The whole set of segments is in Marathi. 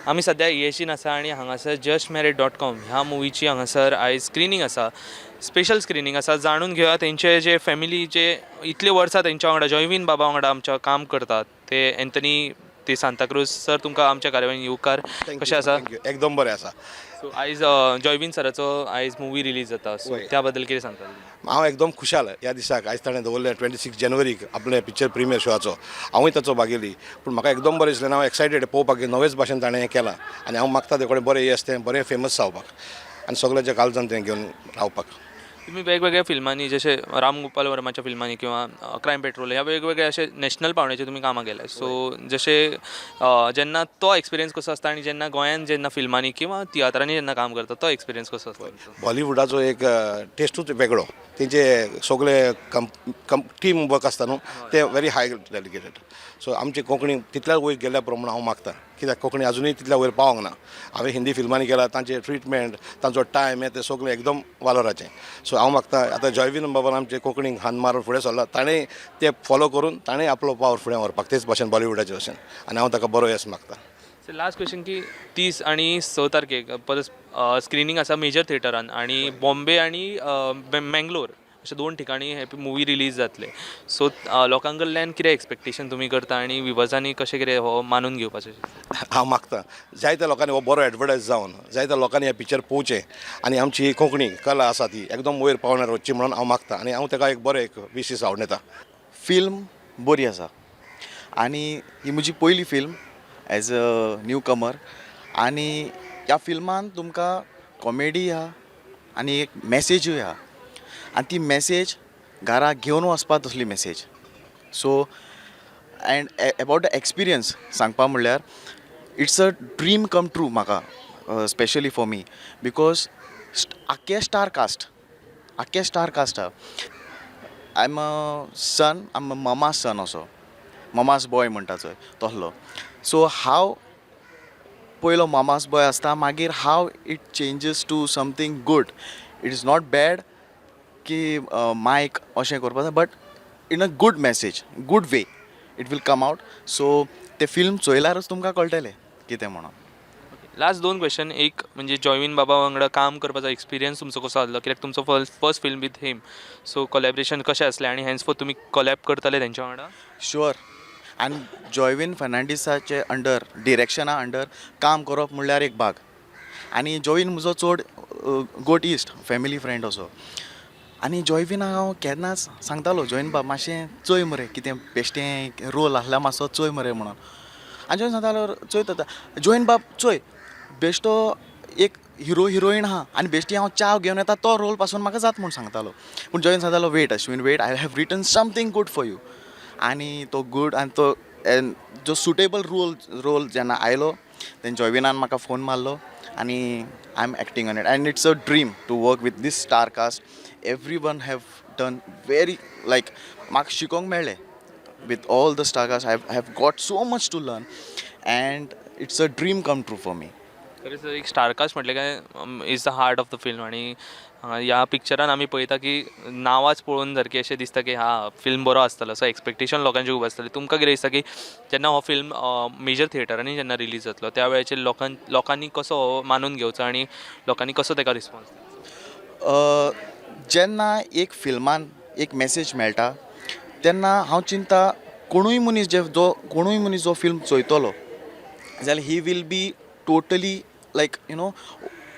आमी सध्या येशीन आसा आनी हांगासर justmarried.com ह्या मुवीची हांगासर आयज स्क्रिनींग आसा. स्पेशल स्क्रिनींग आसा. जाणून घेवया तेंचे जे फॅमिली जे इतले वर्सां तेंच्या वांगडा जॉयवीन बाबा वांगडा आमच्या काम करतात ते एंथनी ते सांताक्रूज सर. तुमकां आमच्या कार्यावळीन येवकार. कशें आसा? थँक्यू. एकदम बरें आसा. सो आयज जॉयवीन सराचो आयज मुवी रिलीज जाता. सो वय. त्या बद्दल कितें सांगता? हांव एकदम खुशाल ह्या दिसाक आयज ताणें दवरलें 26 जानेवारीक आपले पिक्चर प्रिमियर शोआचो. हांवूय ताचो भागिली. पूण म्हाका एकदम बरें दिसलें. हांव एक्सायटेड पळोवपाक नवेच भाशेन ताणें हें केलां आनी हांव मागता ते कडेन बरें हें आसतें बरें फेमस जावपाक आनी सगळ्यांच्या काळजान तें घेवन रावपाक. तुम्ही वेगवेगळ्या फिल्मांनी जसे राम गोपाल वर्माच्या फिल्मांनी किंवा क्रायम पेट्रोल ह्या वेगवेगळ्या असे नॅशनल पावंड्याचे तुम्ही कामां केल्या. सो जसे जेन्ना तो एक्सपिरियन्स कसो आसता आणि जेन्ना गोंयांत जेन्ना फिल्मांनी किंवा तियात्रांनी जेन्ना काम करता तो एक्सपिरियन्स कसो आसता? बॉलिवूडाचो एक टेस्टूच वेगळो. तेंचे सगळे टीम वर्क आसता न्हू ते व्हेरी हाय डेलिकेटेड. सो आमची कोंकणी तितल्या वयर गेल्या प्रमाणे हांव मागता कित्याक कोंकणी अजुनूय तितल्या वयर पावंक ना. हांवें हिंदी फिल्मांनी केला तांचे ट्रिटमेंट तांचो टायम हें तें सगळें एकदम वालोराचें. सो हांव मागता आतां जॉयवीन बाबान आमचे कोंकणीक हात मारून फुडें सरला ताणें तें फॉलो करून ताणें आपलो पावर फुडें व्हरपाक तेच भाशेन बॉलिवूडाचे भशेन आनी हांव ताका बरो येस मागता. सो लास्ट क्वेश्चन की 30 आणि 6 तारखेक परत स्क्रिनींग आसा मेजर थिएटरान आणि बॉम्बे आणि मँगलोर अशे 2 ठिकाणी हे मुवी रिलीज जातले. सो लोकां कडल्यान कितें एक्सपेक्टेशन तुमी करता आनी विवर्सांनी कशें कितें हो मानून घेवपाचें? हांव मागता जायत्या लोकांनी हो बरो एडवर्टायज जावन जायत्या लोकांनी हें पिक्चर पळोवचें आनी आमची कोंकणी कला आसा ती एकदम वयर पावण्यार वचची म्हणून हांव मागता आनी हांव ताका एक बरो एक विशीस आवडटा. फिल्म बरी आसा आनी ही म्हजी पयली फिल्म एज अ न्यू कमर आनी ह्या फिल्मान तुमकां कॉमेडी आहा आनी एक मॅसेजूय आहा आनी ती मॅसेज घरा घेवन वचपा तसली message. So and about the experience सांगपा म्हणल्यार it's a dream come true म्हाका स्पेशली फॉर मी बिकॉज आख्खे स्टार कास्ट आहा. I am a son, I am a mama's son also mama's boy म्हणटा चोय तसलो. सो हांव पयलो ममाज बॉय आसता मागीर हाव it changes to something good. It is not bad की मायक अशें करपाक but in a good message good way it will come out. So ते फिल्म चोयल्यारूच तुमकां कळटलें कितें म्हणून. Last 2 question. एक म्हणजे जॉयवीन बाबा वांगडा काम करपाचो एक्सपिरियन्स तुमचो कसो आसलो कित्याक तुमचो first film with him. So collaboration कशें आसलें आनी हेन्सफोर्थ तुमी कोलॅब करतले तेंच्या वांगडा? शुअर. आनी जॉयवीन फर्नांडीसाचे अंडर डिरेक्शना अंडर काम करप म्हणल्यार एक भाग. आनी जॉयवीन म्हजो चड गोट इश्ट फॅमिली फ्रेंड असो. आनी जॉयवीनाक हांव केन्नाच सांगतालो जॉयन बाब मातशें चोय मरे कितें बेश्टें रोल आसल्यार मातसो चोय मरे म्हणून. आनी जॉयन सांगतालो चोयता जॉयन बाब चोय बेश्टो एक हिरो हिरोईन आहा आनी बेश्टी हांव च्या घेवन येता तो रोल पासून म्हाका जाता म्हूण सांगतालो. पूण जॉयन सांगतालो wait Ashwin wait I have written something good for you. आनी तो गूड आनी तो जो सुटेबल रोल जेन्ना आयलो तेन्ना जॉयविनान म्हाका फोन मारलो आनी I am acting on it and it's a dream to work with these star cast. Everyone have done very like म्हाका शिकोवंक मेळ्ळें with all the star cast. I have got so much to learn and it's a dream come true for me. खरेंच एक स्टारकास्ट म्हटलें काय is the heart of the film. आणि ह्या पिक्चरान आमी पळयता की नांवाच पळोवन सारकें अशें दिसता की हा फिल्म बरो आसतलो. सो एक्सपेक्टेशन लोकांचे खूब आसतलें. तुमकां कितें दिसता की जेन्ना हो फिल्म मेजर थिएटरांनी जेन्ना रिलीज जातलो त्या वेळाचेर लोकांनी कसो हो मानून घेवचो आनी लोकांनी कसो ताका रिस्पॉन्स दिवचो? जेन्ना एक फिल्मान एक मॅसेज मेळटा तेन्ना हांव चिंता कोणूय मनीस जो फिल्म चोयतलो जाल्यार ही will be totally like you know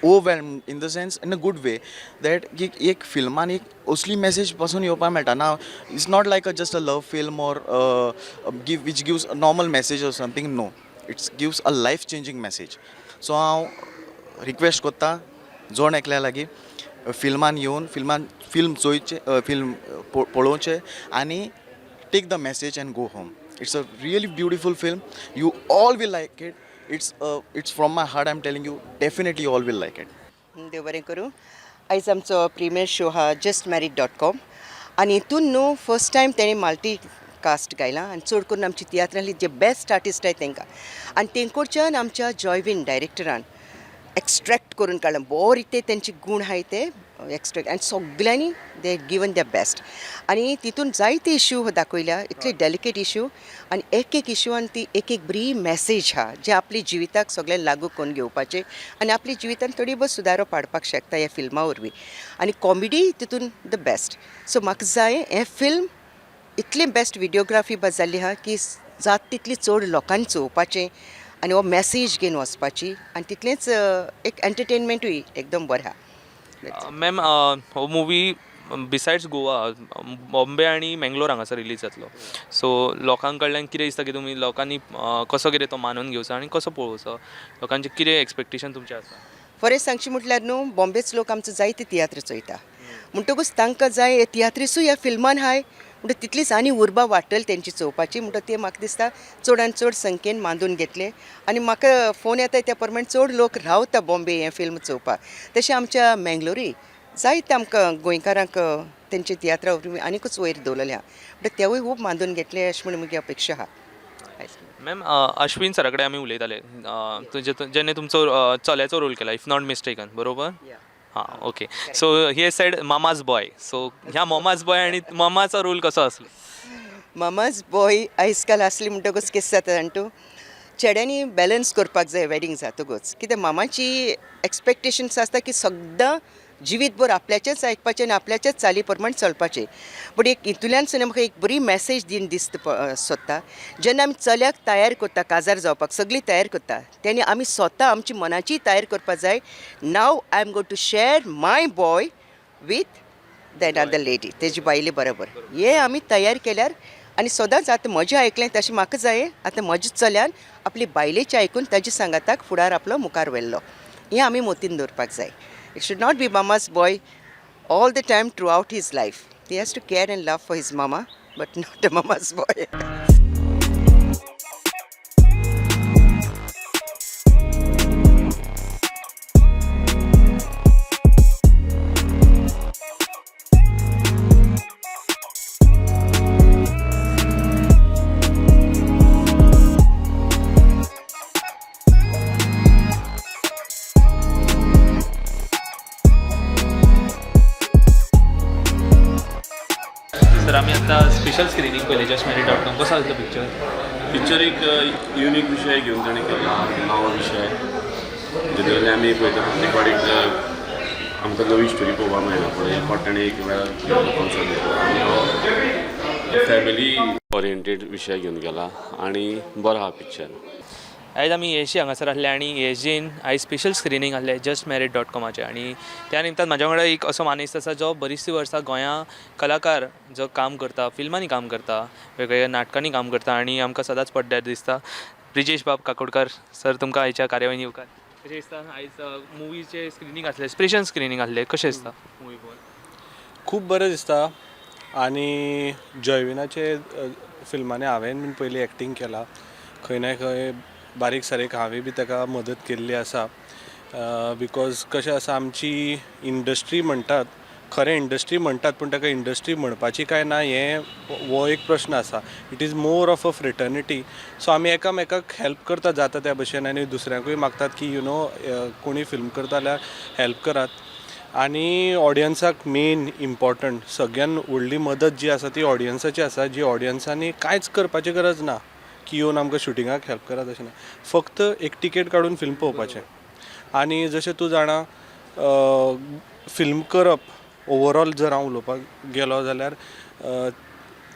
overwhelm in the sense in a good way that एक फिल्मान एक असली मॅसेज पासून येवपाक मेळटा ना. It's not like just a love film or which gives a normal message or something. No, it's gives a life changing message. So हांव रिक्वेस्ट कोत्ता जोण एकल्या लागीं फिल्मान येवन फिल्म चोयचे फिल्म पळोवचें आनी take the message and go home. It's a really beautiful film. You all will like it. It's from my heart. I am telling you definitely all will like it. देव बरें करूं. आयज आमचो प्रिमियर शो हा justmarried.com आनी हितून न्हू फर्स्ट टायम तेणें मल्टी कास्ट गायलां आनी चड करून आमची तियात्रांतली जे बेस्ट आर्टिस्ट आहाय तांकां आनी तेंकडच्यान आमच्या जॉयवीन डायरेक्टरान एक्स्ट्रॅक्ट करून काडला. बरो रिते तेंचे गूण आहाय ते एक्सपेक्ट आनी सगल्यांनी दे गिवन द बेस्ट आनी तितून जायते इश्यू दाखयल्या इतले डेलिकेट इश्यू आनी एक इश्यू आनी ती एक बरी मॅसेज आहा जे आपली जिविताक सगळें लागू करून घेवपाचें आनी आपली जिवितान थोडी बहुत सुदारो पाडपाक शकता ह्या फिल्मा वरवीं आनी कॉमेडी तितून द बेस्ट सो म्हाका जाय हें फिल्म इतलें बेस्ट विडियोग्राफी बस जाल्ली आहा की जात तितली चड लोकांनी चोवपाचें आनी हो मॅसेज घेवन वचपाची आनी तितलेंच एक एंटरटेनमेंटूय एकदम बरें आहा मॅम हो मुवी बिसायड्स गोवा बॉम्बे आनी मेंगलोर हांगासर रिलीज जातलो सो लोकां कडल्यान कितें दिसता की तुमी लोकांनी कसो कितें तो मानून घेवचो आनी कसो पळोवचो लोकांचें कितें एक्सपेक्टेशन तुमचें आसा फॉर सांगचें म्हटल्यार न्हू बॉम्बेच लोक आमचो जायते तियात्र चोयता म्हणटकूच तांकां जाय हे तियात्रिसूय ह्या फिल्मान हाय म्हणटा तितलीच आनी उर्बा वाडटली तेंची चोवपाची म्हणटा ते म्हाका दिसता चड आनी चड संख्येन बांदून घेतले आनी म्हाका फोन येता त्या प्रमाणे चड लोक रावता बॉम्बे हें फिल्म चोवपाक तशें आमच्या मेंगलोरी जायते आमकां गोंयकारांक तेंचे तियात्रा वरवीं आनीकूच वयर दवरलेले आहा म्हणटा तेवूय खूब बांदून घेतले अशें म्हण म्हजी अपेक्षा आहा मॅम अश्विन सरा कडेन आमी उलयताले जेणे तुमचो चल्याचो रोल केला इफ नॉट मिस्टेकन बरोबर हां okay so he said mama's boy so ह्या मामाज बॉय आनी मामाचो रोल कसो आसलो मामाज बॉय आयज काल आसली म्हणटकूच कितें जाता जाण तूं चेड्यांनी बॅलन्स करपाक जाय वेडींग जातकूच कित्याक मामाची एक्सपेक्टेशन्स आसता की सद्दां जिवीतभर आपल्याचेच आयकपाचें आनी आपल्याच्याच चाली प्रमाण चलपाचें बट एक हितूंतल्यान सुद्दां म्हाका एक बरी मॅसेज दिवन दिसता सोदता जेन्ना आमी चल्याक तयार करता काजार जावपाक सगळीं तयार करता तेन्ना आमी स्वता आमची मनाची तयार करपाक जाय नाव I am going to share my boy with that are the lady तेजी बायले बरोबर हे आमी तयार केल्यार आनी सदांच आतां म्हजें आयकलें तशें म्हाका जाय आतां म्हज्या चल्यान आपली बायलेचें आयकून ताच्या सांगाताक फुडार आपलो मुखार व्हेल्लो हें आमी मोतीन दवरपाक जाय It should not be mama's boy all the time throughout his life. He has to care and love for his mama, but not a mama's boy. Sir आमी आतां स्पेशल स्क्रिनींग पयलें जस्ट मॅरीड.com कसो आसलो पिक्चर पिक्चर एक युनीक विशय घेवन ताणें केला नवो विशय जेणे आमी पळयता प्रत्येक वाडीक आमकां नवी स्टोरी पळोवपाक मेळना पूण इम्पॉर्टंट एक वेळार कॉन्सर्ट आनी हो फॅमिली ओरिएंटेड विशय घेवन गेला आनी बरो आहा पिक्चर आयज आमी येशी हांगासर आहले आनी येजीन आयज स्पेशल स्क्रिनींग आहलें जस्ट मॅरीड.कॉमाचें आनी त्या निमतान म्हाज्या वांगडा एक असो मानेस्त आसा जो बरीचशीं वर्सां गोंया कलाकार जो काम करता फिल्मांनी काम करता वेगवेगळ्या नाटकांनी काम करता आनी आमकां सदांच पड्ड्यार दिसता ब्रिजेश बाब काकोडकर सर तुमकां आयच्या कार्यावळीन येवकार कशें दिसता आयज मुवीचें स्क्रिनींग आसलें स्पेशल स्क्रिनींग आहलें कशें दिसता मुवी पळोवन खूब बरें दिसता आनी जयविनाचे फिल्मांनी हांवें बीन पयलीं एक्टींग केलां खंय ना खंय बारीक सारीक हांवें बी ताका मदत केल्ली आसा बिकॉज कशें आसा आमची इंडस्ट्री म्हणटात खरें इंडस्ट्री म्हणटात पूण ताका इंडस्ट्री म्हणपाची काय ना हें हो एक प्रश्न आसा it is more of a fraternity so आमी एकामेकाक हेल्प करता जाता त्या भशेन आनी दुसऱ्यांकूय मागतात की यू नो कोणी फिल्म करता जाल्यार हेल्प करात आनी ऑडियन्साक मेन इम्पॉर्टंट सगळ्यान व्हडली मदत जी आसा ती ऑडियन्साची आसा जी ऑडियन्सांनी कांयच करपाची गरज ना की येवन आमकां शुटिंगाक हेल्प करात अशें ना फक्त एक टिकेट काडून फिल्म पळोवपाचें आनी जशें तूं जाणा फिल्म करप ओवरऑल जर हांव उलोवपाक गेलो जाल्यार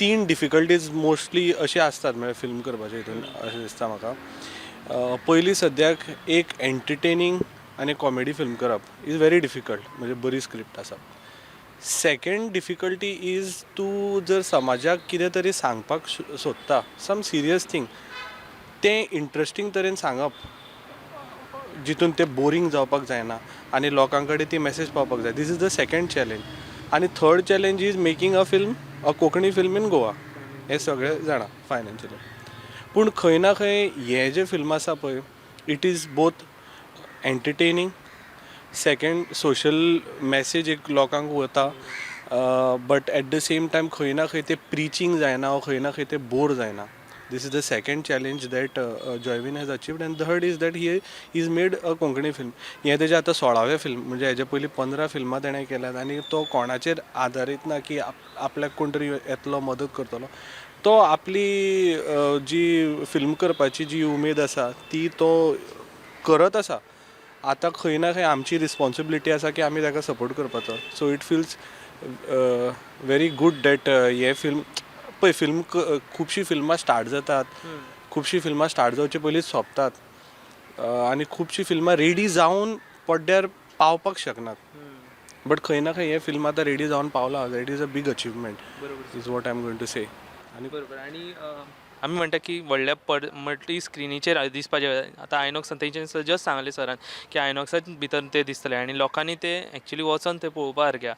3 डिफिकल्टीज मोस्टली अशे आसतात म्हळ्यार फिल्म करपाचे हितून अशें दिसता म्हाका पयली सद्याक एक एंटरटेनींग आनी कॉमेडी फिल्म करप इज व्हेरी डिफिकल्ट म्हणजे बरी स्क्रिप्ट आसा सेकेंड डिफिकल्टी इज तूं जर समाजाक कितें तरी सांगपाक सोदता सम सिरियस थिंग तें इंट्रस्टींग तरेन सांगप जितून तें बोरींग जावपाक जायना आनी लोकां कडेन ती मॅसेज पावपाक जाय this is the second challenge आनी third challenge is making a Konkani film in Goa हे सगळे जाणा फायनॅन्शियली पूण खंय ना खंय हे जे फिल्म आसा पळय it is both entertaining second social message एक लोकांक वता but at the same time खंय ना खंय तें प्रिचींग जायना खंय ना खंय तें बोर जायना This is the second challenge that Joyvin has achieved and third is that he is made a Konkani film. हें तेजें आतां 16वें फिल्म, म्हणजे हेजे पयलीं 15 फिल्मां तेणें केल्यात आनी तो कोणाचेर आदारीत ना की आपल्याक कोण तरी येतलो मदत करतलो. तो आपली जी फिल्म करपाची जी उमेद आसा ती तो करत आसा. आतां खंय ना खंय आमची रिस्पॉन्सिबिलिटी आसा की आमी ताका सपोर्ट करपाचो. So it feels very good that हे फिल्म पळय फिल्म खुबशीं फिल्मां स्टार्ट जातात, खुबशीं फिल्मां स्टार्ट जावचे पयलींच सोंपतात आनी खुबशीं फिल्मां रेडी जावन पड्ड्यार पावपाक शकनात. बट खंय ना खंय हें फिल्म आतां रेडी जावन पावलां. That is a big achievement is what I am going to say. आनी बरोबर. आनी आमी म्हणटा की व्हडल्या मल्टी स्क्रिनीचेर दिसपाचें. आतां आयनॉक्सान तेंच्यानी जस्ट सांगलें सरान की आयनॉक्सात भितर ते दिसतले आनी लोकांनी ते एक्चुली वचोन ते पळोवपा सारकें.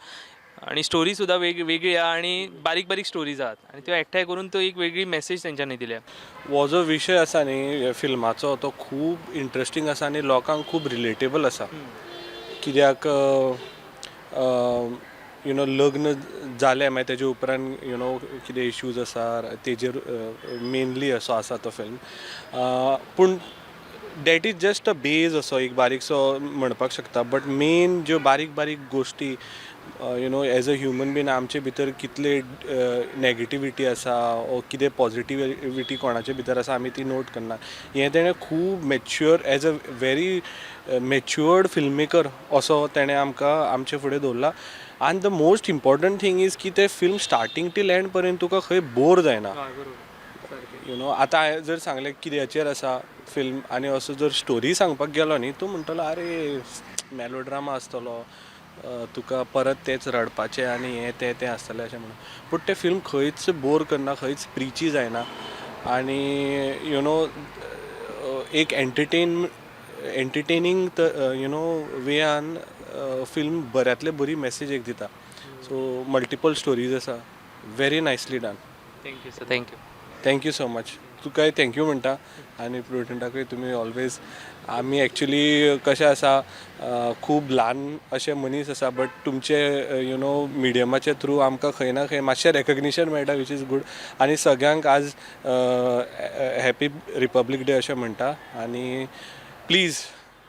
आणि स्टोरी सुद्धा वेगळी आहे आणि बारीक बारीक स्टोरीज आहात आणि त्यो एकठांय करून तो एक वेगळी मेसेज तेंच्यांनी दिल्या. हो जो विशय आसा न्ही फिल्माचो तो खूब इंट्रस्टींग आसा आनी लोकांक खूब रिलेटेबल आसा. कित्याक लग्न जालें मागीर तेजे उपरांत कितें इश्यूज आसा तेजेर मेनली असो आसा तो फिल्म. पूण दॅट इज जस्ट अ बेज असो एक बारीकसो म्हणपाक शकता. बट मेन ज्यो बारीक बारीक गोश्टी एज अ ह्युमन बीन आमचे भितर कितले नॅगेटिविटी आसा ओ कितें पॉजिटिविटी कोणाचे भितर आसा आमी ती नोट करना. हें तेणें खूब mature as a very matured film maker असो तेणें आमकां आमचे फुडें दवरला. आनी the most important thing is की तें फिल्म स्टार्टींग टील एंड पर्यंत तुका खंय बोर जायना. आतां हांवें जर सांगलें कित्याचेर आसा फिल्म आनी असो जर स्टोरी सांगपाक गेलो न्ही तूं म्हणटलो आरे मेलोड्रामा आसतलो, तुका परत तेच रडपाचें आनी हें तें आसतलें अशें म्हणून. पूण तें फिल्म खंयच बोर करना, खंयच प्रिची जायना आनी एक एंटरटेनींग वेयान फिल्म बऱ्यांतले बरी मेसेज एक दिता. सो मल्टिपल स्टोरीज आसा. Very nicely done. Thank you sir. Thank you. Thank you so much. तुकाय थँक्यू म्हणटा आनी प्रुडंटाकूय तुमी ऑलवेज. आमी एक्चुली कशें आसा खूब ल्हान अशे मनीस आसा बट तुमचे मिडियमाचे थ्रू आमकां खंय ना खंय मातशें रेकग्निशन मेळटा वीच इज गूड. आनी सगळ्यांक आज हॅपी रिपब्लीक डे अशें म्हणटा. आनी प्लीज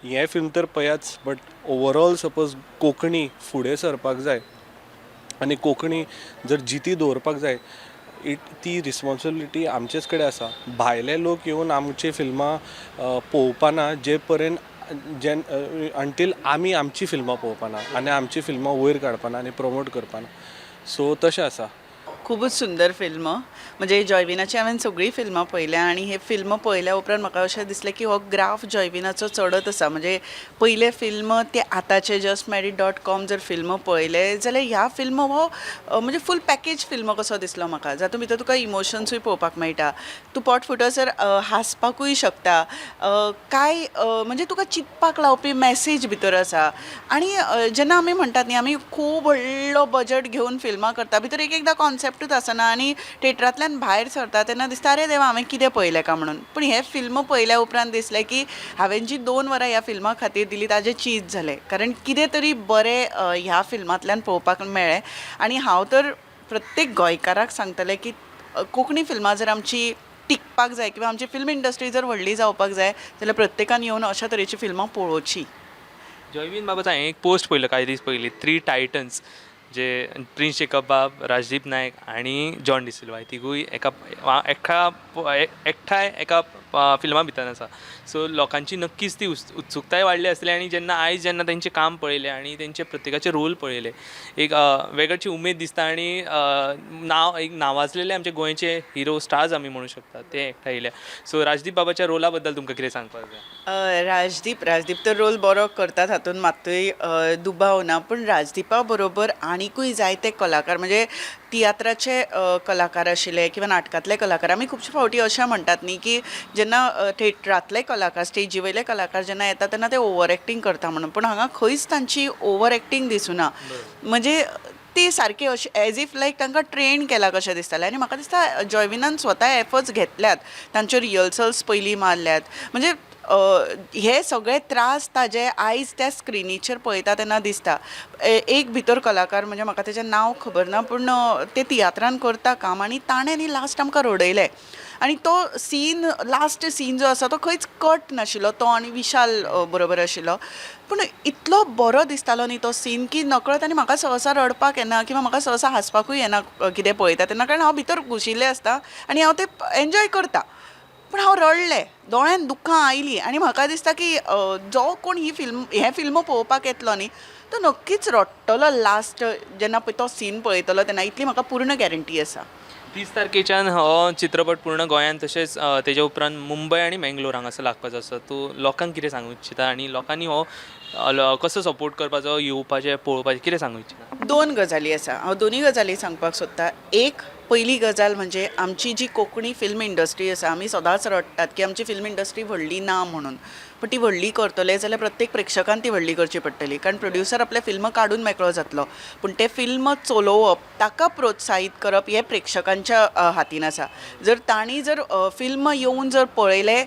हें फिल्म तर पयाच बट ओवरऑल सपोज कोंकणी फुडें सरपाक जाय आनी कोंकणी जर जिती दवरपाक जाय ती रिस्पॉन्सिबिलिटी आमचेच कडेन आसा. भायले लोक येवन आमची फिल्मां पळोवपाना जे पर्यंत अंटील आमी आमची फिल्मां पळोवपाना आनी आमची फिल्मां वयर काडपाना आनी प्रमोट करपाना. सो तशें आसा. खूबच सुंदर फिल्म. म्हणजे जॉयविनाची हांवें सगळीं फिल्मां पळयल्या आनी हे फिल्म पळयल्या उपरांत म्हाका अशें दिसलें की हो ग्राफ जॉयविनाचो चडत आसा. म्हणजे पयले फिल्म ते आतांचे justmarried.com जर फिल्म पळयले जाल्यार ह्या फिल्म हो म्हणजे फूल पॅकेज फिल्म कसो दिसलो म्हाका. जातूंत भितर तुका इमोशन्सूय पळोवपाक मेळटा. तूं पोट फुटसर हांसपाकूय शकता. कांय म्हणजे तुका चिंतपाक लावपी मॅसेज भितर आसा. आनी जेन्ना आमी म्हणटात न्ही आमी खूब व्हडलो बजट घेवन फिल्मां करता भितर एकदां कॉन्सेप्टूच आसना आनी थिएटरांतल्यान भायर सरता तेन्ना दिसता अरे देवा हांवें कितें पळयलें काय म्हणून. पूण हे फिल्म पळयल्या उपरांत दिसलें की हांवें जी 2 वरां ह्या फिल्मा खातीर दिली ताजें चीज झालें. कारण कितें तरी बरें ह्या फिल्मांतल्यान पळोवपाक मेळ्ळें. आनी हांव तर प्रत्येक गोंयकाराक सांगतलें की कोंकणी फिल्मां जर आमची टिकपाक जाय किंवा आमची फिल्म इंडस्ट्री जर व्हडली जावपाक जाय जाल्यार प्रत्येकान येवन अशा तरेची फिल्मां पळोवची. जॉयवीन बाबाचा हांवें एक पोस्ट पळयलो कांय दीस पयलीं 3 टायटन्स जे प्रिन्स जेकब बाब, राजदीप नायक आनी जॉन डिसिल्वा तिगूय एकठांय एका फिल्मा भितर आसा. सो लोकांची नक्कीच ती उत्सुकताय वाडली आसतली आनी आयज जेन्ना तेंचें काम पळयलें आनी तेंचे प्रत्येकाचे रोल पळयले एक वेगळीशी उमेद दिसता. आनी एक नावाजलेले आमचे गोंयचे हिरो स्टार्स आमी म्हणूं शकतात ते एकठांय येयले. सो राजदीप बाबाच्या रोला बद्दल तुमकां कितें सांगपाक जाय? राजदीप तर रोल बरो करतात हातूंत मात्तूय दुबाव ना. पूण राजदीपा बरोबर आनीकूय जायते कलाकार म्हणजे तियात्राचे कलाकार आशिल्ले किंवा नाटकांतले कलाकार. आमी खुबशे फावटी अशें म्हणटात न्ही की जेन्ना थिएटरांतले कलाकार स्टेजी वयले कलाकार जेन्ना येता तेन्ना ते ओवर एक्टींग करता म्हणून. पूण हांगा खंयच तांची ओवर एक्टींग दिसूना. म्हणजे ती सारकी अशी एज इफ लायक तांकां ट्रेन केला कशें दिसतालें. आनी म्हाका दिसता जॉयविनान स्वता एफर्ट्स घेतल्यात. तांच्यो रिहर्सल्स पयलीं मारल्यात. म्हणजे हे सगळे त्रास ताजे आयज त्या स्क्रिनीचेर पळयता तेन्ना दिसता. एक भितर कलाकार म्हणजे म्हाका तेजें नांव खबर ना पूण ते तियात्रान करता काम आनी ताणें न्ही लास्ट आमकां रडयलें. आनी तो सीन लास्ट सीन जो आसा तो खंयच कट नाशिल्लो तो आनी विशाल बरोबर आशिल्लो पूण इतलो बरो दिसतालो न्ही तो सीन की नकळत आनी म्हाका सहसा रडपाक येना किंवा म्हाका सहसा हांसपाकूय येना कितें पळयता तेन्ना कारण हांव भितर घुशिल्लें आसता आनी हांव तें एन्जॉय करता पूण हांव रडलें दोळ्यान दुख्खां आयलीं आनी म्हाका दिसता की जो कोण हे फिल्म पळोवपाक येतलो न्ही तो नक्कीच रडटलो लास्ट जेन्ना तो सीन पळयतलो तेन्ना इतली म्हाका पूर्ण गॅरंटी आसा 30 तारखेच्यान हो चित्रपट पूर्ण गोंयांत तशेंच तेच्या उपरांत मुंबय आनी मेंगलोर हांगासर लागपाचो आसा तूं लोकांक कितें सांगूंक इच्छिता आनी लोकांनी हो कसो सपोर्ट करपाचो येवपाचें पळोवपाचें कितें सांगूंक इच्छिता? 2 गजाली आसा हांव दोनूय गजाली सांगपाक सोदतां एक पयली गजाल म्हणजे आमची जी कोंकणी फिल्म इंडस्ट्री आसा आमी सदांच रडटात की आमची फिल्म इंडस्ट्री व्हडली ना म्हणून पण ती व्हडली करतले जाल्यार प्रत्येक प्रेक्षकान ती व्हडली करची पडटली कारण प्रोड्युसर आपले फिल्म काडून मेकळो जातलो पूण ते फिल्म चलोवप ताका प्रोत्साहीत करप हे प्रेक्षकांच्या हातीन आसा जर तांणी जर फिल्म येवन जर पळयले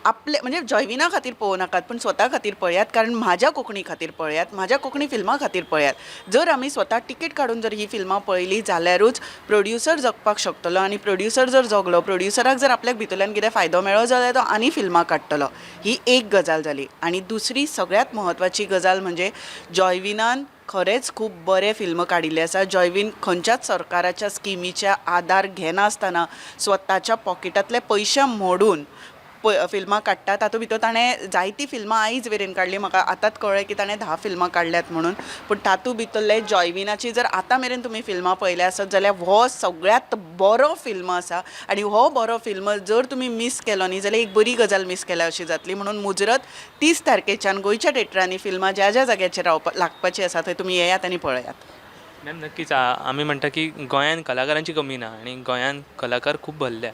आपले म्हणजे जॉयविना खातीर पळोवं नाकात पूण स्वता खातीर पळयात कारण म्हाज्या कोंकणी खातीर पळयात म्हाज्या कोंकणी फिल्मा खातीर पळयात जर आमी स्वता टिकेट काडून जर ही फिल्मां पळयलीं जाल्यारूच प्रोड्युसर जगपाक शकतलो आनी प्रोड्युसर जर जगलो प्रोड्युसराक जर आपल्याक भितरल्यान कितें फायदो मेळ्ळो जाल्यार तो आनी फिल्मां काडटलो ही एक गजाल जाली आनी दुसरी सगळ्यात म्हत्वाची गजाल म्हणजे जॉयविनान खरेंच खूब बरे फिल्म काडिल्ले आसा जॉयवीन खंयच्याच सरकाराच्या स्किमीच्या आदार घेनासतना स्वताच्या पॉकेटांतले पयशे मोडून फिल्मां काडटा तातूंत भितर ताणें जायतीं फिल्मां आयज मेरेन काडलीं म्हाका आतांच कळ्ळें की ताणें 10 फिल्मां काडल्यात म्हणून पूण तातूंत भितरले जॉयविनाची जर आतां मेरेन तुमी फिल्मां पळयल्या आसत जाल्यार हो सगळ्यात बरो फिल्म आसा आनी हो बरो फिल्म जर तुमी मिस केलो न्ही जाल्यार एक बरी गजाल मिस केल्या अशी जातली म्हणून मुजरत 30 तारखेच्यान गोंयच्या थिएटरांनी फिल्मां ज्या ज्या जाग्याचेर लागपाची आसा थंय तुमी येयात आनी पळयात मॅम नक्कीच आमी म्हणटा की गोंयान कलाकारांची कमी ना आनी गोंयान कलाकार खूब भरल्या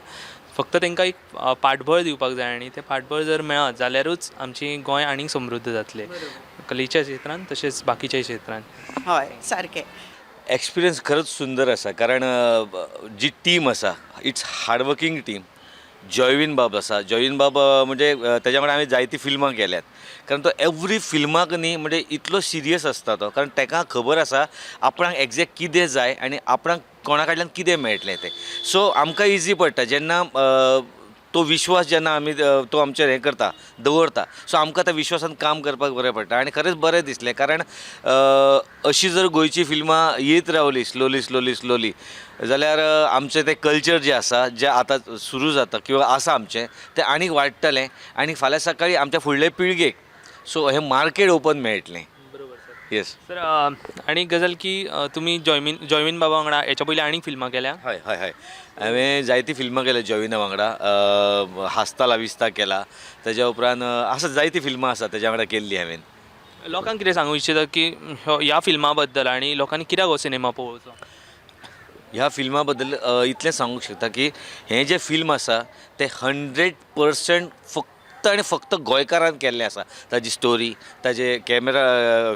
फक्त तांकां एक पाठबळ दिवपाक जाय आनी तें पाठबळ जर मेळत जाल्यारूच आमची गोंय आनीक समृद्ध जातलें कलेच्या क्षेत्रांत तशेंच बाकीच्याय क्षेत्रांत हय सारकें एक्सपिरियन्स खरंच सुंदर आसा कारण जी टीम आसा इट्स हार्डवर्किंग टीम जॉयवीन बाब आसा जॉयवीन बाब म्हणजे तेज्या वांगडा हांवें जायतीं फिल्मां केल्यात कारण तो एवरी फिल्माक न्ही म्हणजे इतलो सिरियस आसता तो कारण ताका खबर आसा आपणाक एग्जॅक्ट कितें जाय आनी आपणाक कोणा कडल्यान कितें मेळटलें तें सो आमकां इजी पडटा जेन्ना तो विश्वास जेन्ना आमी तो आमचेर हें करता दवरता सो आमकां त्या विश्वासान काम करपाक बरें पडटा आनी खरेंच बरें दिसलें कारण अशी जर गोंयची फिल्मां येत रावली स्लोली जाल्यार आमचें तें कल्चर जें आसा जें आतां सुरू जाता किंवा आसा आमचें तें आनीक वाडटलें आनी फाल्यां सकाळीं आमच्या फुडले पिळगेक सो हें मार्केट ओपन मेळटलें येस सर आनी गजाल की तुमी जॉयवीन बाबा वांगडा हेच्या पयलीं आनीक फिल्मां केल्या हय हांवें जायतीं फिल्मां केल्या जॉयविना वांगडा हास्ता लाविस्ता केला तेज्या उपरांत आसा जायतीं फिल्मां आसा तेज्या वांगडा केल्लीं हांवें लोकांक कितें सांगूंक इच्छिता की ह्या फिल्मा बद्दल आनी लोकांनी कित्याक हो सिनेमा पळोवचो ह्या फिल्मा बद्दल इतलें सांगूंक शकता की हें जें फिल्म आसा तें 100% फक्त आनी फक्त गोंयकारान केल्लें आसा ताजी स्टोरी ताजे कॅमेरा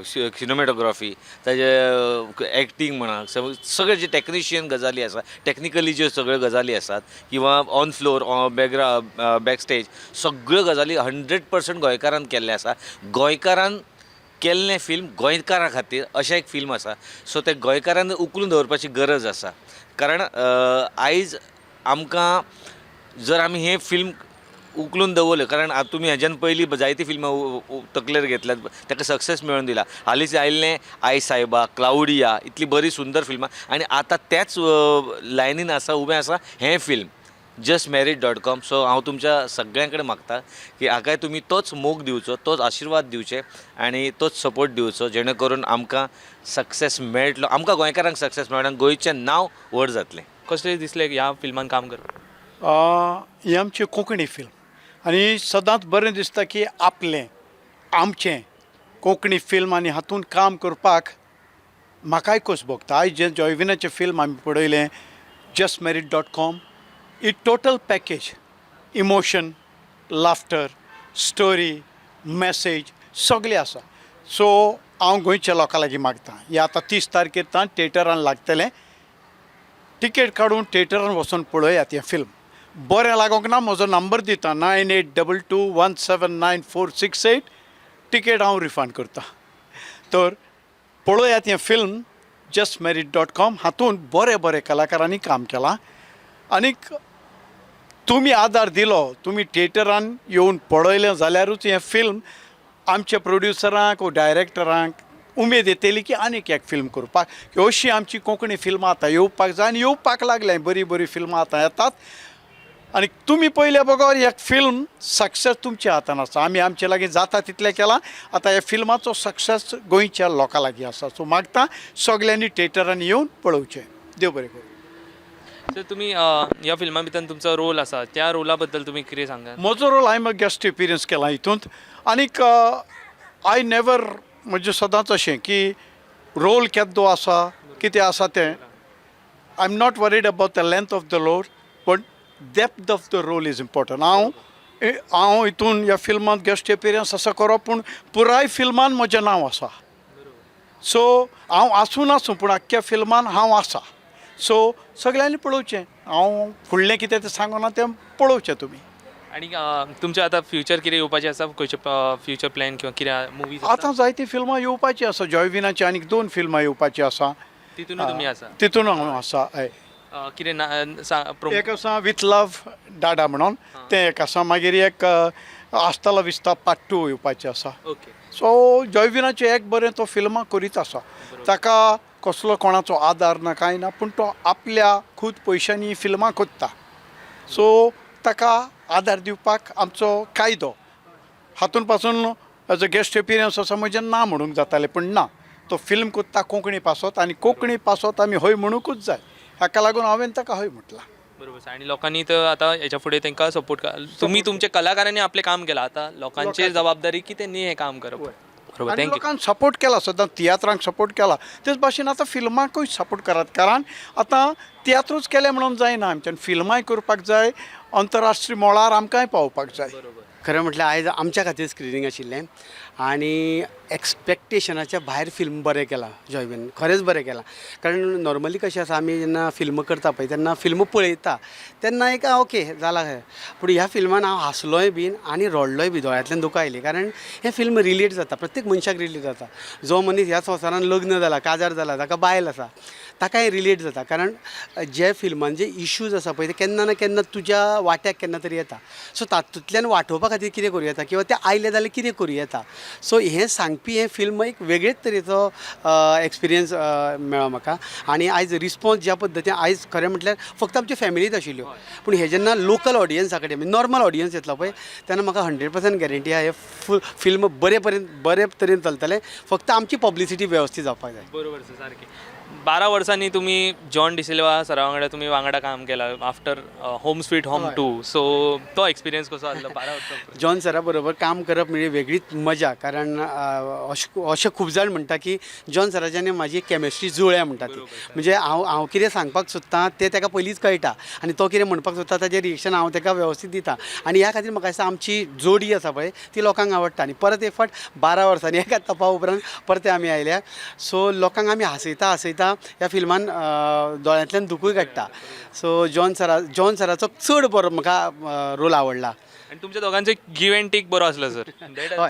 सिनेमॅटोग्राफी ताजे एक्टींग म्हणा सगळे जे टॅक्निशियन गजाली आसा टॅक्निकली ज्यो सगळ्यो गजाली आसात किंवा ऑन फ्लोर बॅक स्टेज सगळ्यो गजाली 100% गोंयकारान केल्ले आसा गोंयकारान केल्लें फिल्म गोंयकारां खातीर अशें एक फिल्म आसा सो तें गोंयकारान उखलून दवरपाची गरज आसा कारण आयज आमकां जर आमी हें फिल्म उखलून दवरलें कारण आतां तुमी हेज्यान पयलीं जायतीं फिल्मां तकलेर घेतल्यात ताका सक्सेस मेळून दिला हालींच आयिल्लें आय सायबा क्लाउडिया इतली बरी सुंदर फिल्मां आनी आतां त्याच लायनीन आसा उबें आसा हें फिल्म justmarried.com सो हांव तुमच्या सगळ्यां कडेन मागता की हाकाय तुमी तोच मोग दिवचो तोच आशिर्वाद दिवचे आनी तोच सपोर्ट दिवचो जेणे करून आमकां सक्सेस मेळटलो आमकां गोंयकारांक सक्सेस मेळटा गोंयचें नांव व्हड जातलें कसलें दिसलें ह्या फिल्मान काम करपाक ही आमची कोंकणी फिल्म आनी सदांच बरें दिसता की आपलें आमचें कोंकणी फिल्म आनी हातूंत काम करपाक म्हाकाय खोस भोगता आयज जें जॉयविनाचें फिल्म आमी पळयलें justmarried.com ही total package emotion laughter story message सगळें आसा सो हांव गोंयच्या लोकां लागीं मागतां हें आतां 30 तारखेर थिएटरान लागतलें टिकेट काडून थिएटरान वचून पळयात हें फिल्म बरें लागोंक ना म्हजो नंबर दिता 9822179468 टिकेट हांव रिफंड करतां तर पळयात हें फिल्म justmarried.com हातूंत बरे कलाकारांनी काम केलां आनीक तुमी आदार दिलो, तुमी थिएटरान येवन पळयलें जाल्यारूच हें फिल्म आमच्या प्रोड्युसरांक वा डायरेक्टरांक उमेद येतली की आनीक एक फिल्म करपाक की अशीं आमची कोंकणी फिल्मां आतां येवपाक जाय आनी येवपाक लागल्या बरीं बरीं फिल्मां आतां येतात आनी तुमी पयले बगर एक फिल्म सक्सेस तुमच्या हातान आसा आमी आमचे लागीं जाता तितलें केलां आतां ह्या फिल्माचो सक्सेस गोंयच्या लोकां लागीं आसा सो मागता सगल्यांनी थिएटरान येवन पळोवचें देव बरें करूं सर तुमी ह्या फिल्मा भितर तुमचो रोल आसा त्या रोला बद्दल तुमी कितें सांगात म्हजो रोल हांवें गेस्ट एक्सपिरियन्स केला हितूंत आनीक आय नेवर म्हणजे सदांच अशें की रोल केद्दो आसा कितें आसा तें I am not worried about the length of the role but depth of the role is important हांव हितून ह्या फिल्मांत गेस्ट एक्सपिरियन्स आसा करप पूण पुराय फिल्मान म्हजें नांव आसा सो हांव आसूं नासूं पूण आख्ख्या फिल्मान हांव आसा सो सगळ्यांनी पळोवचें हांव फुडलें कितें तें सांगना तें पळोवचें तुमी आणि तुमचें आतां फ्युचर कितें येवपाचें आसा खंयचे फ्युचर प्लॅन किंवा कितें मुवीज आतां जायतीं फिल्मां येवपाचीं आसा जॉयविनाची आनीक 2 फिल्मां येवपाचीं आसा तितूनय तुमी आसा तितून हांव आसा हय कितें एक आसा विथ लव डाडा म्हणून तें एक आसा मागीर एक आसतलो विस्ता पार्ट 2 येवपाचें आसा ओके सो जॉयविनाचें एक बरें तो फिल्मां करीत आसा ताका कसलो कोणाचो आदार ना कांय ना पूण तो आपल्या खूद पयशांनी फिल्मां कोत्ता सो ताका आदार दिवपाक आमचो कायदो हातून पासून एज अ गेस्ट एक्सपिरियन्स आसा म्हजें ना म्हणूंक जातालें पूण ना तो फिल्म कोत्ता कोंकणी पासत आनी कोंकणी पासत आमी हय म्हणूंकूच जाय हाका लागून हांवें ताका हय म्हटलां बरोबर आणि लोकांनी तर आता याच्या पुढे तांकां सपोर्ट तुम्ही तुमच्या कलाकारांनी आपले काम केलं आता लोकांची जबाबदारी की त्यांनी हे काम करप बरोबर आनी थँक्यू लोकांक सपोर्ट केला सदां तियात्रांक सपोर्ट केला तेच भाशेन आतां फिल्मांकूय सपोर्ट करात कारण आतां तियात्रूच केलें म्हणून जायना आमच्यान फिल्मांय करपाक जाय अंतरराष्ट्रीय मळार आमकांय पावपाक जाय खरें म्हटल्यार आयज आमच्या खातीर स्क्रिनींग आशिल्लें आनी एक्सपेक्टेशनाच्या भायर फिल्म बरें केलां जॉयबीन खरेंच बरें केलां कारण नॉर्मली कशें आसा आमी जेन्ना फिल्म करता पळय तेन्ना फिल्म पळयता तेन्ना एक ओके जालां खंय पूण ह्या फिल्मान हांव हांसलोय बीन आनी रडलोय बी दोळ्यांतल्यान दुकां आयलीं कारण हें फिल्म रिलेट जाता प्रत्येक मनशाक रिलेट जाता जो मनीस ह्या संवसारान लग्न जाला काजार जाला ताका बायल आसा ताकाय रिलेट जाता कारण जे फिल्मान जे इश्यूज आसा पळय ते केन्ना ना केन्ना तुज्या वाट्याक केन्ना तरी येता सो तातूंतल्यान वांटोवपा खातीर कितें करूं येता किंवां तें आयलें जाल्यार कितें करूं येता सो हें सांगपी हें फिल्म एक वेगळेच तरेचो एक्सपिरियन्स मेळ्ळो म्हाका आनी आयज रिस्पॉन्स ज्या पद्दतीन आयज खरें म्हटल्यार फक्त आमच्यो फॅमिलीच आशिल्ल्यो पूण हे जेन्ना लोकल ऑडियन्सा कडेन नॉर्मल ऑडियन्स येतलो पळय तेन्ना म्हाका 100% गॅरंटी आहा हे फिल्म बरे तरेन चलतलें फक्त आमची पब्लिसिटी वेवस्थीत जावपाक जाय बरोबर सर सारकें 12 वर्सांनी तुम्ही जॉन डिसिल्वा सरा वांगडा तुम्ही वांगडा काम केला after home sweet home 2 so तो एक्सपिरियन्स कसो आसलो 12 वर्सां जॉन सरा बरोबर काम करप म्हणजे वेगळीच मजा कारण अशें खूब जाण म्हणटा की जॉन सराची आनी म्हाजी कॅमिस्ट्री जुळ्या म्हणटा ती म्हणजे हांव कितें सांगपाक सोदतां तें ताका पयलींच कळटा आनी तो कितें म्हणपाक सोदता ताचें रिएक्शन हांव ताका वेवस्थीत दिता आनी ह्या खातीर म्हाका दिसता आमची जोडी आसा पळय ती लोकांक आवडटा आनी परत एक फावट 12 वर्सांनी एका तपा उपरांत परते आमी आयल्या सो लोकांक आमी हांसयता ह्या फिल्मान दोळ्यांतल्यान दुकूय काडटा सो जॉन सराचो चड बरो म्हाका रोल आवडला आणि तुमच्या दोघांचे गिव अँड टेक बरो आसलो सर हय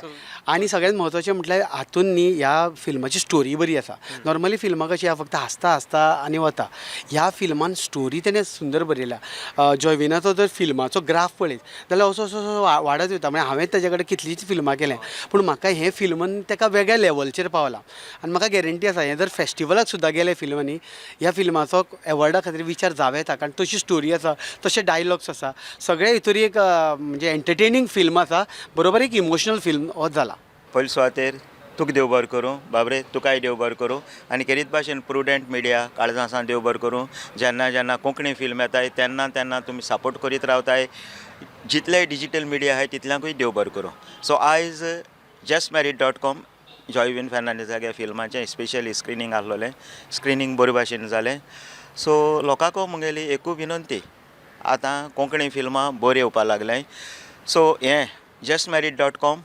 आनी सगळ्यांत म्हत्वाचें म्हटल्यार हातून न्ही ह्या फिल्माची स्टोरी बरी आसा नॉर्मली फिल्मां कशी आहा फक्त हांसता आनी वता ह्या फिल्मान स्टोरी तेणें सुंदर बरयल्या जॉयविनाचो जर फिल्माचो ग्राफ पळयत जाल्यार असो वाडत वता म्हणजे हांवें ताचे कडेन कितलींच फिल्मां केल्या पूण म्हाका हें फिल्मान ताका वेगळ्या लेवलचेर पावलां आनी म्हाका गॅरंटी आसा हें जर फेस्टिवलाक सुद्दां गेलें फिल्मांनी ह्या फिल्माचो एवॉर्डा खातीर विचार जावं येता कारण तशी स्टोरी आसा तशे डायलॉग्स आसा सगळे हितून एक म्हणजे एंटरटेनींग फिल्म आसा बरोबर एक इमोशनल फिल्म हो जाला पयले सुवातेर तुका देव बरें करूं बाबरे तुकाय देव बरें करूं आनी खेरीत भाशेन प्रुडंट मिडिया काळजां देव बरें करूं जेन्ना कोंकणी फिल्म येताय तेन्ना तुमी सपोर्ट करीत रावताय जितले डिजिटल मिडिया आहाय तितल्यांकूय देव बरें करूं सो आयज justmarried.com Joyvin फॅर्नांडीसाच्या फिल्माचें specially screening आसलोलें screening बरे भाशेन जालें सो लोकांक मुगेली एकूच विनंती आतां कोंकणी फिल्मां बरी येवपाक लागल्याय सो हें justmarried.com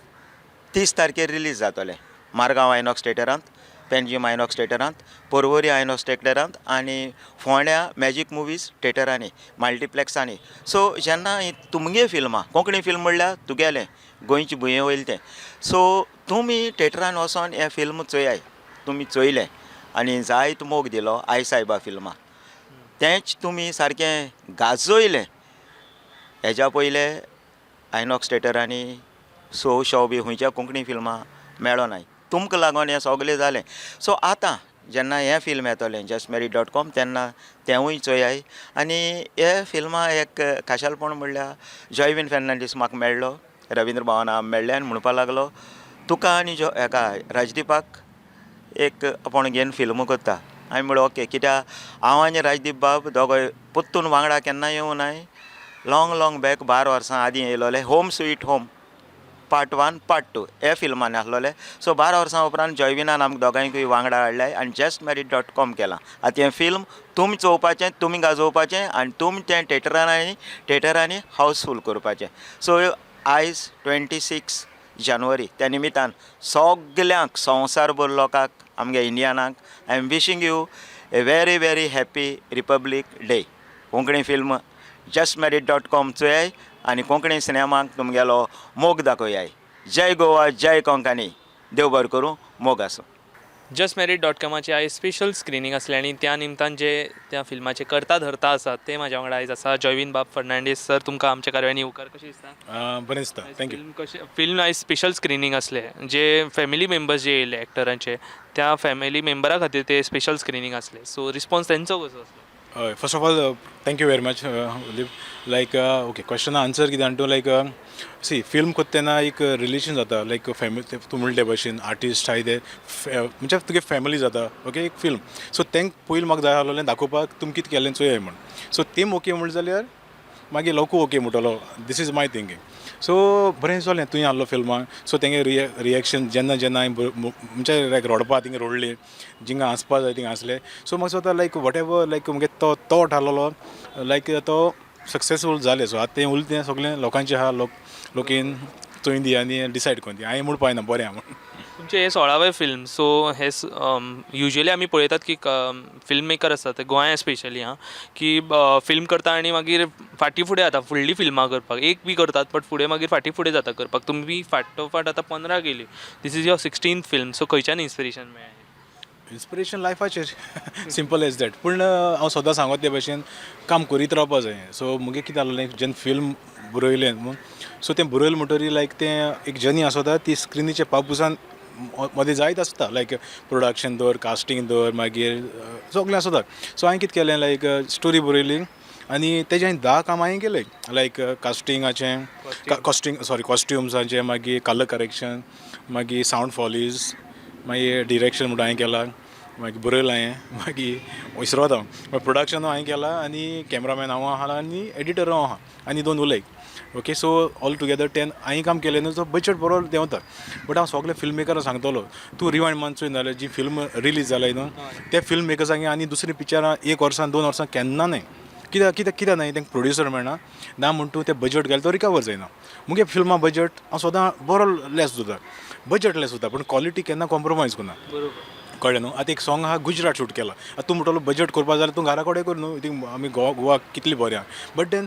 30 तारखेर रिलीज जातलें मारगांव आयनॉक्स थिएटरांत पेनजीम आयनॉक्स थिएटरांत पर्वरी आयनॉक्स थिएटरांत आनी फोंड्या मॅजीक मुवीज थिएटरांनी मल्टीप्लेक्सांनी सो जेन्ना तुमगे फिल्मां कोंकणी फिल्म म्हणल्यार तुगेलें गोंयची भुंये वयलें तें सो तुमी थिएटरान वचोन हें फिल्म चोयाय तुमी चोयलें आनी जायतो मोग दिलो आय सायबा फिल्माक तेंच तुमी सारकें गाजोयलें हेज्या पयले आयनॉक्स थिएटरांनी शो बी खंयच्या कोंकणी फिल्मां मेळो नाय. तुमकां लागून हें सगळें जालें. सो आतां जेन्ना हें फिल्म येतलें justmarried.com तेन्ना तेंवूय चोयाय. आनी हे फिल्मा एक खाशेलपण म्हणल्यार जॉयवीन फेर्नांडीस म्हाका मेळ्ळो, रविंद्र भवना मेळ्ळें आनी म्हणपा लागलो तुका आनी हेका राजदीपाक एक आपण घेवन फिल्म करता. हांवें म्हणलें ओके, कित्याक हांव आनी राजदीप बाब दोगोय पोत्तून वांगडा केन्ना येवं नाय. लाँग बॅक 12 वर्सां आदीं येयलोले home sweet home part 1 part 2 हे फिल्मान आसलोले. सो 12 वर्सां उपरांत जॉयविनान आमकां दोगांयकूय वांगडा हाडले आनी justmarried.com केलां. आतां हें फिल्म तुमी चोवपाचें, तुमी गाजोवपाचें आनी तुमी तें थिएटरांनी हावसफूल करपाचें. सो आयज 26 जानेवारी त्या निमित्तान सगल्यांक संवसारभर लोकांक आमगे इंडियनाक I am wishing you a very very happy Republic Day. Konkani film justmarried.com चोयाय आनी कोंकणी सिनेमाक तुमगेलो मोग दाखोयाय. जय गोवा, जय कोंकणी. देव बरें करूं, मोग आसूं. justmarried.comची आयज स्पेशल स्क्रिनींग आसलें आनी त्या निमतान जे त्या फिल्माचे करता धरता आसात ते म्हाज्या वांगडा आयज आसा. जॉयवीन बाब फर्नांडीस सर, तुमकां आमच्या कार्यावळीन येवकार कशें दिसता? बरें दिसता, थँक्यू. फिल्म आयज स्पेशल स्क्रिनींग आसलें. जे फॅमिली मेंबर्स जे येयले एक्टरांचे, त्या फॅमिली मेंबरा खातीर ते स्पेशल स्क्रिनींग आसलें. सो रिस्पॉन्स तेंचो कसो आसलो? हय, first of all thank you very much. Like okay, question answer कितें तूं लायक सी फिल्म करता तेन्ना एक रिलेशन जाता. लायक फॅमिली तूं म्हणले ते भशेन आर्टिस्ट आहाय ते म्हणजे तुगे फॅमिली जाता. ओके, एक फिल्म. सो तेंक पयलीं म्हाका जाय आसलोलें दाखोवपाक तुमी कितें केलें चोयाय म्हण. सो तेम ओके म्हणलें जाल्यार मागीर लोकू ओके म्हणटलो. This is my thinking. So बरें जालें तुवें आहलो फिल्माक. सो तेंगे रिएक्शन जेन्ना हांवें म्हणजे लायक रोडपा थिंगा रोडली, जिंगा हांसपा जाय थिंगा हांसलें. सो म्हाका दिसता लायक वॉट एवर लायक मुगे तो थॉट आहलो लायक तो सक्सेसफूल जालें. सो आतां तें उरलें तें सगलें लोकांचें आहा. लोकीन चोय दी आनी डिसायड कोन्न दी. हांवें म्हूण पायना बरें आहा म्हूण. तुमचे हे 16वें फिल्म. सो हे युजली आमी पळयतात की फिल्म मेकर आसता ते गोंया स्पेशली की फिल्म करता आनी मागीर फाटीं फुडें जाता फुडलीं फिल्मां करपाक. एक बी करतात बट फुडें मागीर फाटीं फुडें जाता करपाक. तुमी फाटोफाट आतां 15 केली. This is your 16th film. So खंयच्यान इन्स्पिरेशन मेळ्ळें? इन्स्पिरेशन लायफाचेर सिंपल एज दॅट. पूण हांव सदां सांगत ते भशेन काम करीत रावपा जाय. सो मुगे कितें जालें जेन्ना फिल्म बरयलें न्हू, सो तें बरयलें म्हणटरी लायक तें एक जर्नी आसता ती स्क्रिनीचे पावपुसान मदें जायत आसता. लायक प्रोडक्शन दवर, कास्टींग दवर, मागीर सगलें आसता. सो हांवें कितें केलें लायक स्टोरी बरयली आनी तेजें हांवें 10 काम हांवें केलें. लायक कास्टिंगाचें कॉस्ट्युम्साचें, मागीर कलर करेक्शन, मागीर सावंड फॉलीज, मागीर डिरेक्शन म्हणून हांवें केलां, मागीर बरयलां हांवें, मागीर विसरत हांव प्रोडक्शन हांवें केलां आनी कॅमेरामॅन हांव आहा आनी एडिटर हांव आहा आनी 2 उलय. ओके, सो ऑल टुगेदर 10 हांवें काम केलें न्हू. सो बजट बरो देंवता. बट हांव सगळे फिल्म मेकरांक सांगतलो तूं रिवायंड मान चोय नाल्यार जी फिल्म रिलीज जालाय न्हू त्या फिल्म मेकर्सांक आनी दुसरी पिक्चरां 1 वर्सान 2 वर्सां केन्ना न्हय. कित्याक न्हय, तांकां प्रोड्युसर मेळना ना म्हण तूं तें बजट घाल तो रिकवर जायना. मुगे फिल्मा बजट हांव सदां बरो लेस जाता, बजट लेस जाता पूण क्वॉलिटी केन्ना कॉम्प्रोमायज करना. कळ्ळें न्हू. आतां एक सॉंग आहा गुजरात शूट केला. आतां तूं म्हणटलो बजट करपा जाल्यार तूं घरा कडेन कर न्हू. थिंग आमी गोवा कितली बरें आहा. बट देन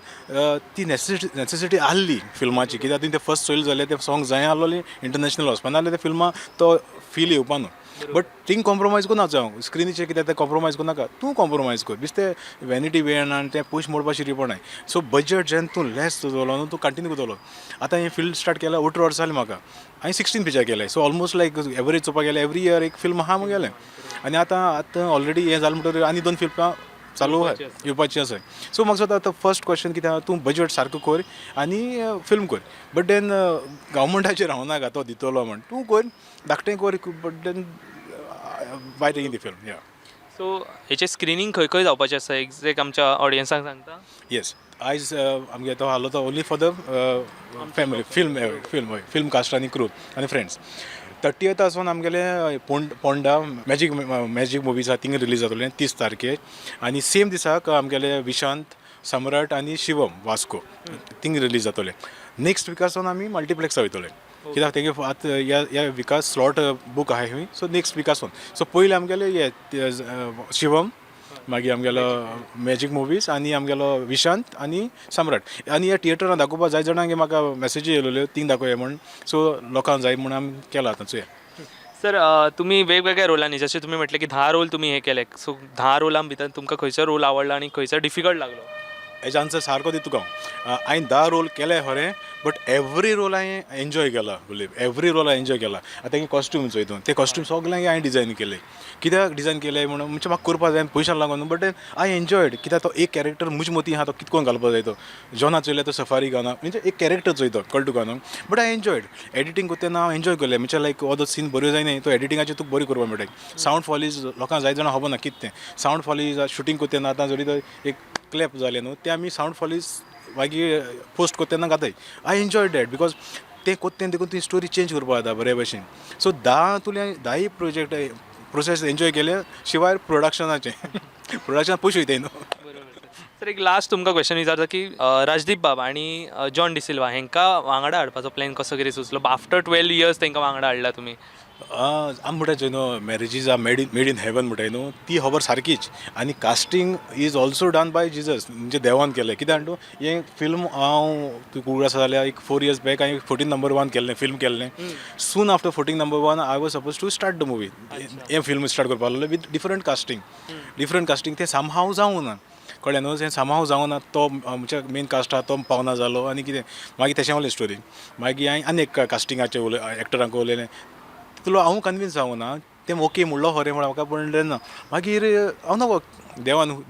ती नेसेसिटी आहली फिल्माची. कित्याक तुवें तें फर्स्ट चोयल जाल्यार तें सॉंग जाय आहलोलें इंटरनॅशनल वचपा नाल्यार त्या फिल्मा तो फील येवपा न्हू. बट थिंग कॉम्प्रोमायज करना हांव स्क्रिनीचेर. कित्याक तें कॉम्प्रोमायज करनाका, तूं कॉम्प्रोमायज कर. बेश्टें वॅनिटी वेळना आनी तें पयशे मोडपा शिरीपणाय. सो बजट जेन्ना तूं लेस दवरलो न्हू तूं कंटिन्यू करतलो. आतां हें फिल्म स्टार्ट केलां 18 वर्सां जालीं म्हाका. हांवें 16 पिक्चर केलें. सो ऑलमोस्ट लायक एवरेज चोवपाक गेलें एवरी इयर एक फिल्म आहा गेलें. आनी आतां ऑलरेडी हें जालें म्हणटकीर आनी 2 फिल्मां चालू येवपाची आसा. सो म्हाका दिसता आतां फर्स्ट क्वेश्चन कितें आहा, तूं बजट सारको कर आनी फिल्म कर. बट देन गव्हर्मेंटाचेर रावनाका तो दितलो म्हण तूं कर धाकटें कर. But then by taking the film. या सो हेचें स्क्रिनींग खंय खंय जावपाचें आसा एक आमच्या ऑडियन्सांक सांगता? येस, आयज आमगे तो आहलो तो only for the family film cast आनी क्रू आनी फ्रेंड्स. 30th आसून आमगेले पोंडा मॅजीक मुवीज आहा थिंग रिलीज जातलें 30 तारखेर. आनी सेम दिसाक आमगेले विशांत, सम्राट आनी शिवम वास्को थिंग रिलीज जातलें. नेक्स्ट विकासून आमी मल्टीप्लेक्सा वयतले. कित्याक तेगे आतां ह्या विकास स्लॉट बूक आहाय खंय. So next विकासून. सो पयलीं आमगेले हे शिवम, मागीर आमगेलो मॅजीक मुवीज आनी आमगेलो विशांत आनी सम्राट. आनी ह्या थिएटरान दाखोवपा जाय जाणांक म्हाका मॅसेजी येयल्यो तींग दाखोवया म्हण. सो लोकांक जाय म्हण आमी केलां आतां चोया. सर तुमी वेगवेगळ्या रोलांनी जशें तुमी म्हटलें की 10 रोल तुमी हे केले. सो 10 रोलां भितर तुमकां खंयचो रोल आवडला आनी खंयचो डिफिकल्ट लागलो? हेजो आन्सर सारको दिता तुका हांवें 10 रोल केले खरें बट एवरी रोल हांवें एन्जॉय केला बिलीव एवरी रोल हांवें एन्जॉय केला आतां कॉस्ट्यूम चोयता ते कॉस्ट्यूम सगळ्यांक हांवें डिजायन केले कित्याक डिजायन केले म्हणून म्हणजे म्हाका करपा जाय पयशां लागून बट हांवें एन्जॉयड कित्याक तो एक कॅरेक्टर म्हजे मतीं आहा तो कितकोन घालपा जाय तो जॉना चोयले तो सफारी गाना म्हणजे एक कॅरेक्टर चोयता कळटा तुका न्हू बट हांवें एन्जॉयड एडिटींग करतना हांव एन्जॉय केलें म्हणजे लायक हो सीन बऱ्यो जायना तो एडिटींगाचेर तुका बरी करपा मेळटा सावंड फॉलीज लोकांक जाय जाणां खबर ना कितें तें सावंड फॉलीज शूटिंग करतना आतां जरी तो एक क्लॅप जालें न्हू ते आमी सावंड फॉलीज मागीर पोस्ट करतना घाताय आय एन्जॉय डॅट बिकॉज तें कोत्तें देखून ती स्टोरी चेंज करपा जाता बरे भशेन सो 10 प्रोजेक्ट प्रोसेस एन्जॉय केले शिवाय प्रोडक्शनाचें प्रोडक्शन पयशे वयताय न्हू सर एक लास्ट तुमकां क्वेश्चन विचारता की राजदीप बाब आणि जॉन डिसिल्वा हेंकां वांगडा हाडपाचो प्लॅन कसो कितें सुचलो आफ्टर 12 इयर्स तेंकां वांगडा हाडला तुमी आमी म्हणटाय न्हू मॅरेजीज आर मेड इन हेवन म्हणटाय न्हू ती खबर सारकीच आनी casting is also done by Jesus म्हणजे देवान केलें कित्याक न्हू हें फिल्म हांव तूं कूड आसा जाल्यार एक 4 years बॅक हांवें 14 number 1 केल्लें फिल्म केल्लें सून after 14 number 1 I was suppose to start the movie हें फिल्म स्टार्ट करपा लागलो विथ डिफरंट कास्टींग तें सामहाव जावं ना कळ्ळें न्हू तें सामहाव जावं ना तो म्हणजे मेन कास्ट आहा तो पावना जालो आनी कितें मागीर तेशें वाली स्टोरी मागीर हांवें आनी एक कास्टिंगाचे एक्टरांक उलयलें तितलो हांव कन्विन्स जावं ना तें ओके म्हणलो खरें म्हण म्हाका पण ना मागीर हांव नको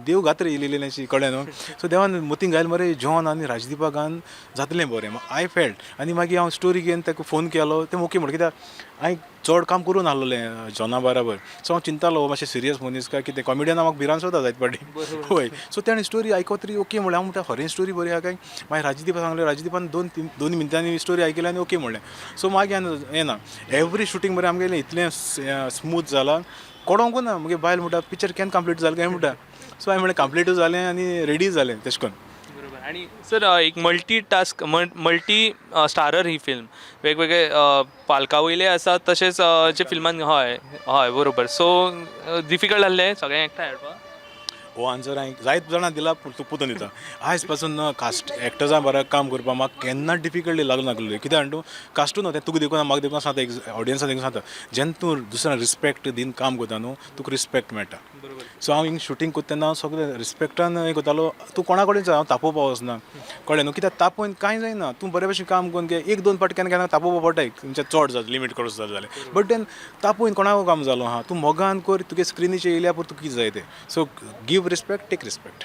देव घात रे इलेलें अशी कळ्ळें न्हू सो देवान मोतीन घायल मरे जॉन आनी राजदीपा घान जातलें बरें आय फेल्ट आनी मागीर हांव स्टोरी घेवन ताका फोन केलो तें ओके म्हण कित्याक हांवें चड काम करून आहलोलें जॉना बराबर सो हांव चिंतालो मातशें सिरियस मनीस काय कितें कॉमेडियना म्हाका भिरांत सुद्दां जायत पडली होय सो ताणें स्टोरी आयको तरी ओके म्हणलें हांव म्हणटा खरें स्टोरी बरी आहा काय मागीर राजदीपा सांगलें राजदीपान 2 मिनटांनी स्टोरी आयकली आनी ओके म्हणलें सो मागीर हें ना एवरी शूटिंग मरे आमगेलें इतलें स्मूथ जाला कोडोंकू ना मागीर बायल म्हणटा पिक्चर केन्ना कंप्लीट जालें काय म्हणटा सो हांवें म्हणलें कंप्लीटूय जालें आनी रेडी जालें तेश कोन्न बरोबर आणि सर एक मल्टी स्टारर ही फिल्म वेगवेगळे पालका वयले आसा तशेंच जे फिल्मान हय बरोबर सो डिफिकल्ट जाल्लें सगळें एकठांय हाडपाक हो आन्सर हांवें जायत जाणां दिला पूण तूं पुतो दिता आयज पासून कास्ट एक्टर्सां बरें काम करपाक म्हाका केन्ना डिफिकल्टी लागूंक लागली कित्याक न्हू कास्टू न्हू तें तुका देखून म्हाका देखून सांगता एक ऑडियन्साक देखून सांगता जेन्ना तूं दुसऱ्यांक रिस्पेक्ट दिन काम करता न्हू तुका रिस्पेक्ट मेळटा सो हांव हिंग शूटिंग करतना सगळें रिस्पेक्टान हें करतालो तूं कोणा कडेन हांव तापोवपा वचना कळ्ळें न्हू कित्याक तापोवन कांय जायना तूं बरे भशेन काम करून घे 1-2 पाट केन्ना तापोवपा पडटाय तुमचें चड जाता लिमीट क्रॉस जालें जाल्यार बट देन तापोवन कोणाक काम जालो हा तूं मोगान कर तुगे स्क्रिनीचेर येयल्या पूण तुका कितें जाय तें so give respect take respect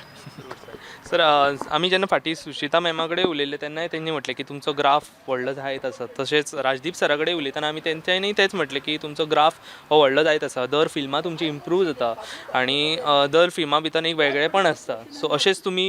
sir आमी जेन्ना फाटीं सुशिता मॅमा कडेन उलयले तेन्नाय तेंणी म्हटलें की तुमचो ग्राफ व्हडलो जायत आसा तशेंच राजदीप सरा कडेन उलयतना आमी तेंच्यांनी तेच म्हटलें की तुमचो ग्राफ हो व्हडलो जायत आसा दर फिल्मां तुमची इम्प्रूव जाता आनी दर फिल्मा भितर एक वेगळेपण आसता सो अशेंच तुमी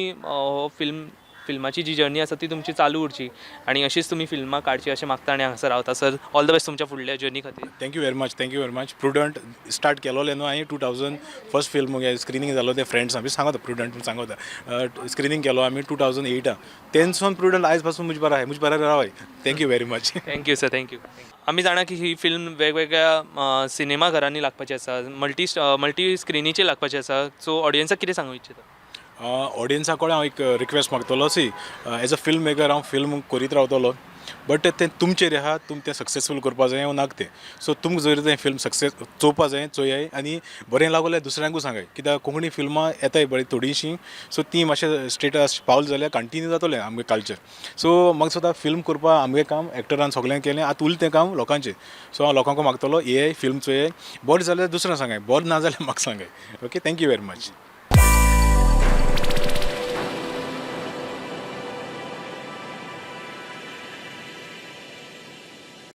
फिल्माची जी जर्नी आसा ती तुमची चालू उरची आणि अशीच तुम्ही फिल्मां काडची अशें मागता आनी हांगासर रावता सर ऑल द बेस्ट तुमच्या फुडल्या जर्नी खातीर thank you very much Prudent start केलोलें न्हू हांवें 2000 फर्स्ट फिल्म स्क्रिनींग जालो ते फ्रेंड्स आमी सांगता प्रुडंट सांगता स्क्रिनींग केलो आमी 2008 तेन्सून प्रुडंट आयज पासून म्हजे बरें रावाय thank you very much thank you sir thank you आमी जाणा की ही फिल्म वेगवेगळ्या सिनेमा घरांनी लागपाची आसा मल्टी स्क्रिनीचेर लागपाची आसा सो ऑडियन्साक कितें सांगूं इच्छिता ऑडियन्सा कडेन हांव एक रिक्वेस्ट मागतलो सी एज अ फिल्म मेकर हांव फिल्म करीत रावतलो बट तें तुमचेर आहा तुमी तें सक्सेसफूल करपा जाय नाक तें सो तुमकां जर तें फिल्म सक्सेस चोवपा जाय चोयाय आनी बरें लागलें दुसऱ्यांकूय सांगाय कित्याक कोंकणी फिल्मां येताय बरी थोडीशीं सो ती मातशें स्टेटस पावल जाल्यार कंटिन्यू जातलें आमगे कल्चर सो म्हाका सुद्दां फिल्म करपा आमगे काम एक्टरान सगळें केलें आतां उरलें तें काम लोकांचें सो हांव लोकांक मागतलो येयाय फिल्म चोयाय बरें जाल्यार दुसऱ्यांक सांगाय बरें ना जाल्यार म्हाका सांगाय ओके थँक्यू वेरी मच